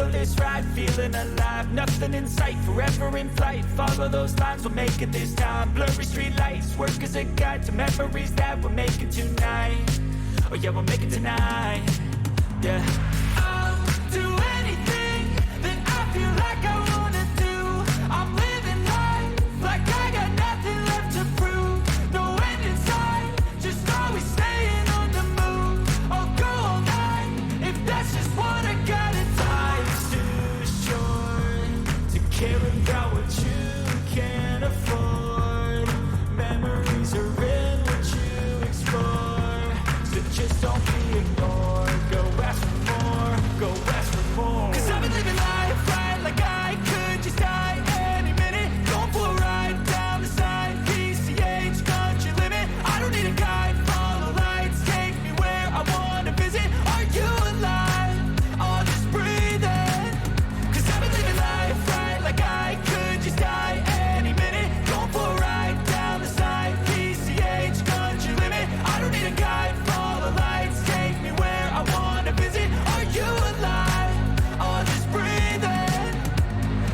feel this ride, feeling alive. Nothing in sight, forever in flight. Follow those lines, we'll make it this time. Blurry street lights, work as a guide to memories that we're making tonight. Oh yeah, we'll make it tonight. Yeah. I'll do anything that I feel like I wanna do. I'm living life like I got nothing left to prove. No end in sight, just always staying on the move. I'll go all night if that's just what I gotta do. Life's too short to care about what you can't afford. Memories are in what you explore, so just don't be ignored. Go ask for more, go ask for more. Cause I've been living life right like I could just die any minute. Going for a ride down the side, PCH country limit. I don't need a guide, follow lights, take me where I wanna visit. Are you alive? Or just breathing? Cause I've been living life right like I could just die any minute. Going for a ride down the side, PCH country limit. I don't need a guide, follow lights, take me where I wanna visit. Are you alive? Or just breathing?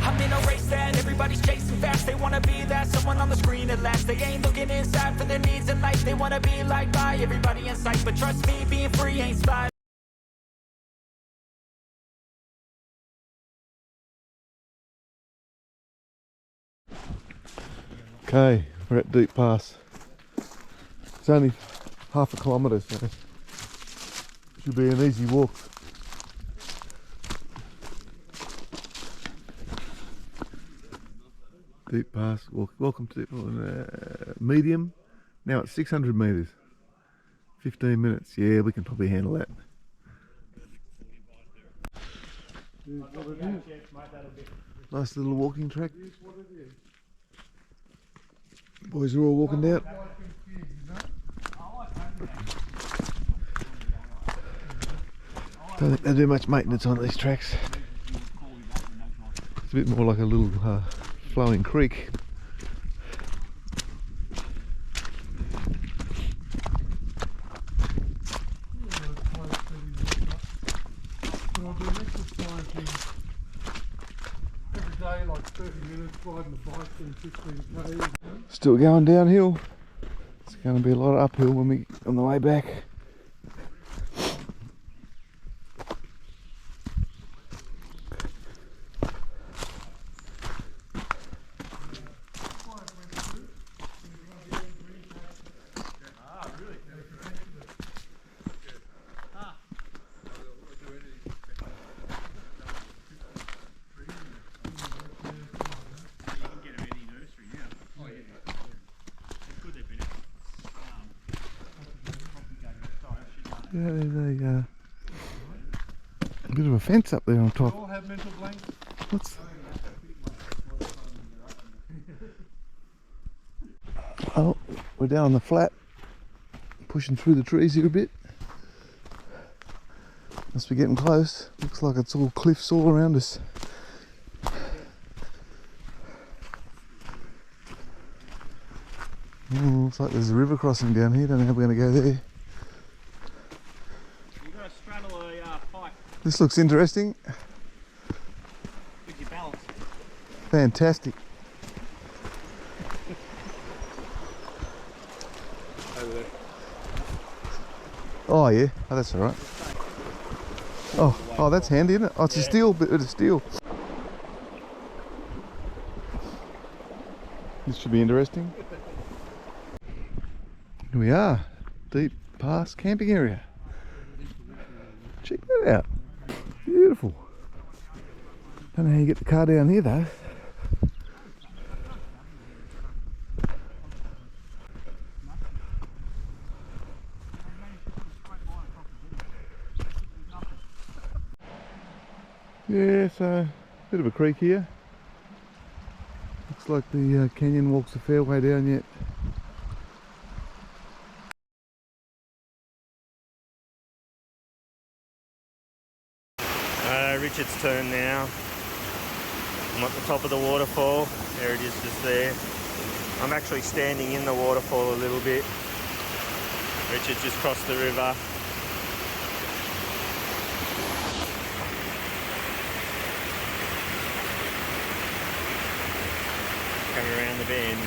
I'm in a race that everybody's chasing fast. They wanna be that someone on the screen at last. They ain't looking inside for their needs in life. They wanna be liked by everybody in sight. But trust me, being free ain't spot. Okay, we're at Deep Pass. It's only half a kilometre, so should be an easy walk. Deep Pass, welcome to medium. Now it's 600 metres, 15 minutes. Yeah, we can probably handle that. Nice little walking track. Boys are all walking down. Don't think they do much maintenance on these tracks. It's a bit more like a little flowing creek. Still going downhill. It's going to be a lot of uphill when we on the way back. Yeah, there's a bit of a fence up there on top. All have mental blanks. What's... Oh, we're down on the flat, pushing through the trees here a bit. Must be getting close. Looks like it's all cliffs all around us. Looks like there's a river crossing down here. Don't know how we're going to go there. This looks interesting. Gives you balance. Fantastic. Over there. Oh yeah, oh, that's alright. Oh, that's handy, isn't it? Oh, it's a steel bit of steel. This should be interesting. Here we are, Deep Pass camping area. Check that out. Beautiful. Don't know how you get the car down here though. Yeah, so bit of a creek here. Looks like the canyon walks a fair way down yet. Richard's turn now. I'm at the top of the waterfall. There it is, just there. I'm actually standing in the waterfall a little bit. Richard just crossed the river. coming around the bend.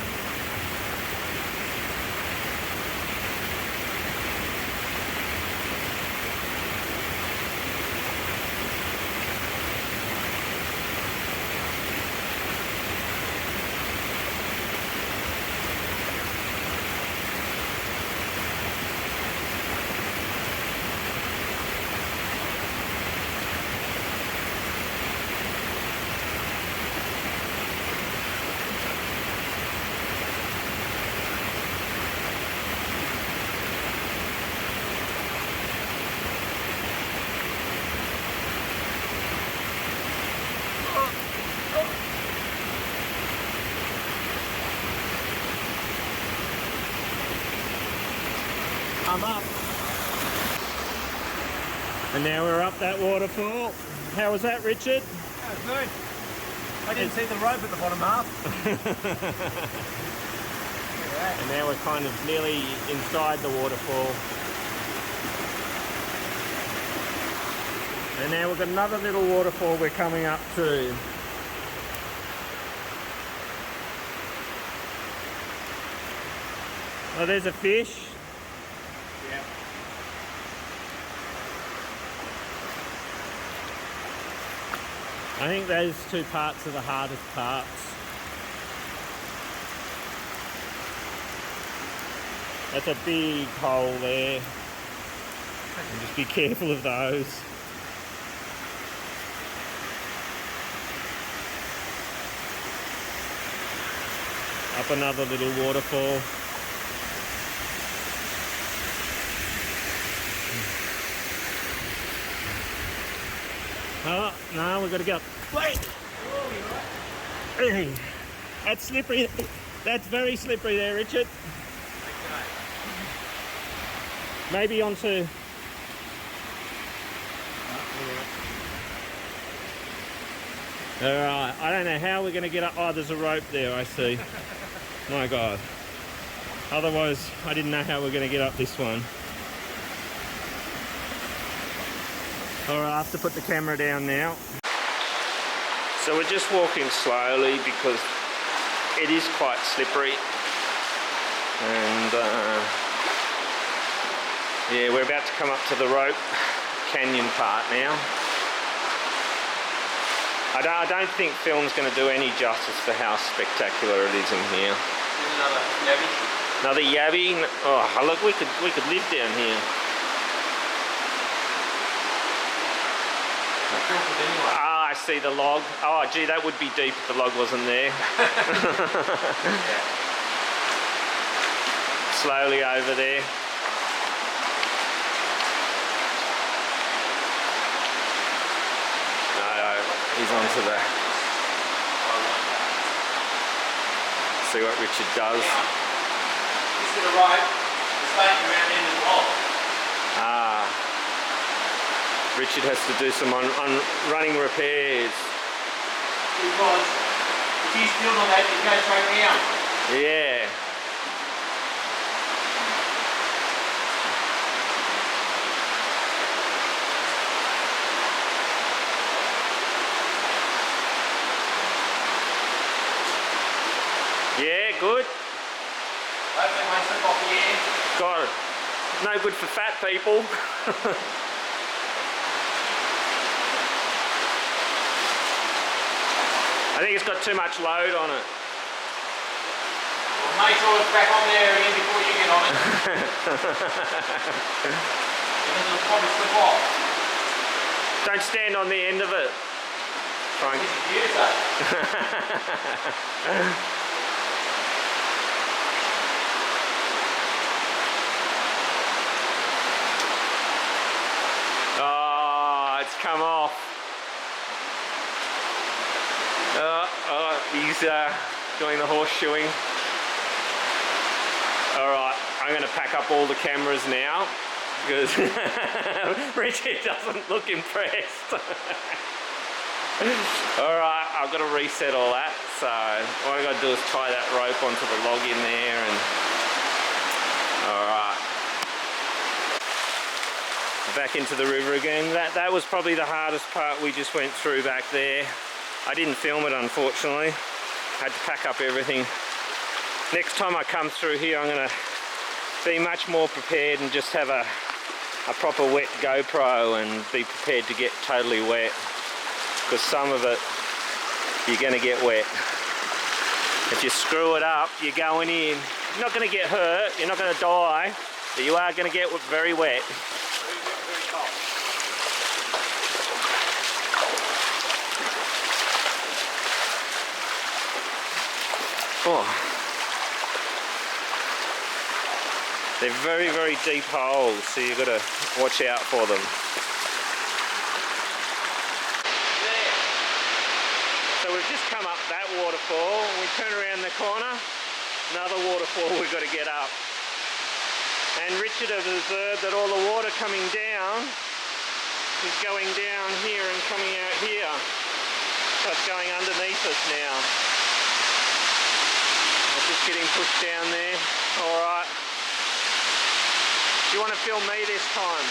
I'm up. And now we're up that waterfall. How was that, Richard? That was good. I didn't see the rope at the bottom half. And now we're kind of nearly inside the waterfall. And now we've got another little waterfall we're coming up to. Oh, there's a fish. Yeah. I think those two parts are the hardest parts. That's a big hole there. And just be careful of those. Up another little waterfall. Oh, no, we've got to go. Wait! Hey, that's slippery. That's very slippery there, Richard. Maybe onto... Alright, I don't know how we're going to get up. Oh, there's a rope there, I see. My God. Otherwise, I didn't know how we're going to get up this one. Alright, I have to put the camera down now. So we're just walking slowly because it is quite slippery. And yeah, we're about to come up to the rope canyon part now. I don't think film's going to do any justice for how spectacular it is in here. Another yabby. Another yabby? Oh, look, we could live down here. Ah, I see the log. Oh, gee, that would be deep if the log wasn't there. Yeah. Slowly over there. No, he's onto the... See what Richard does. This to the right, the stake around the end of the log. Ah. Richard has to do some on running repairs. Because if he's still on that, it goes straight round. Yeah. Yeah, good. Hopefully it won't slip off the end. God, no good for fat people. I think it's got too much load on it. Well, make sure it's back on there again before you get on it. Because it'll probably slip off. Don't stand on the end of it. Try and... It's a Oh, it's come off. He's doing the horseshoeing. Alright, I'm going to pack up all the cameras now because Richard doesn't look impressed. Alright, I've got to reset all that. So what I've got to do is tie that rope onto the log in there and... Alright. Back into the river again. That was probably the hardest part we just went through back there. I didn't film it, unfortunately. had to pack up everything. Next time I come through here, I'm going to be much more prepared and just have a proper wet GoPro and be prepared to get totally wet, because some of it you're going to get wet. If you screw it up, you're going in. You're not going to get hurt, you're not going to die, but you are going to get very wet. Oh. They're very, very deep holes, so you've got to watch out for them. So we've just come up that waterfall, and we turn around the corner, another waterfall we've got to get up. And Richard has observed that all the water coming down is going down here and coming out here. So it's going underneath us now. It's just getting pushed down there. Alright. Do you want to film me this time?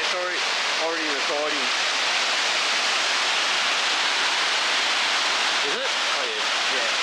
It's already recording. Is it? Oh yeah. Yeah.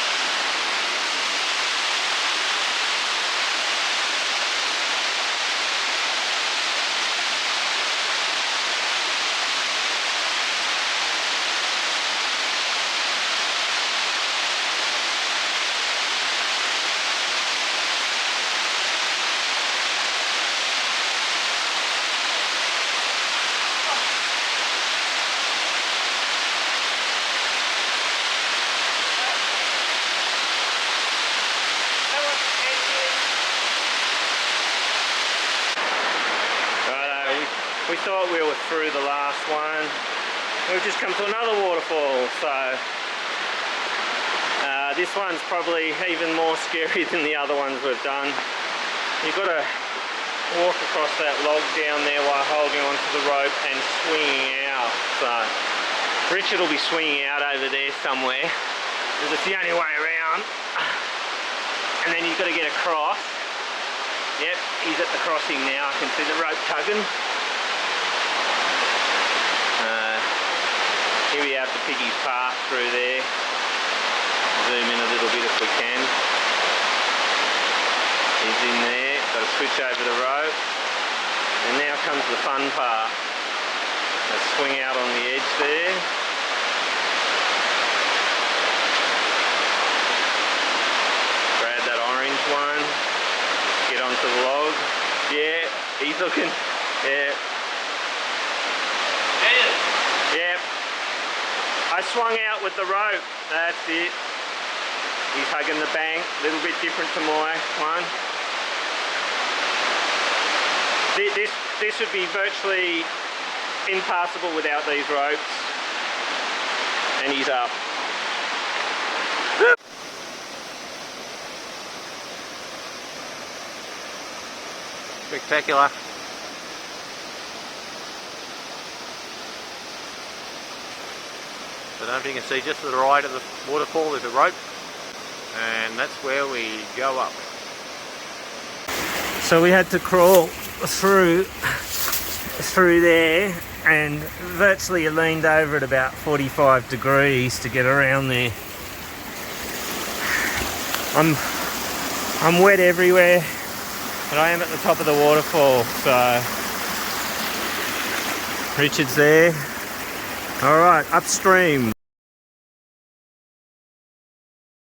We thought we were through the last one. We've just come to another waterfall, so this one's probably even more scary than the other ones we've done. You've got to walk across that log down there while holding onto the rope and swinging out. So Richard will be swinging out over there somewhere, because it's the only way around. And then you've got to get across. Yep, he's at the crossing now. I can see the rope tugging. Here we have the piggy's path through there. Zoom in a little bit if we can. He's in there, got to switch over the rope. And now comes the fun part. Let's swing out on the edge there. Grab that orange one. Get onto the log. Yeah, he's looking. Yeah. Yep. I swung out with the rope. That's it. He's hugging the bank. A little bit different to my one. This would be virtually impassable without these ropes. And he's up. Spectacular. So you can see just to the right of the waterfall there's a rope, and that's where we go up. So we had to crawl through there, and virtually leaned over at about 45 degrees to get around there. I'm wet everywhere, but I am at the top of the waterfall, so Richard's there. Alright, upstream.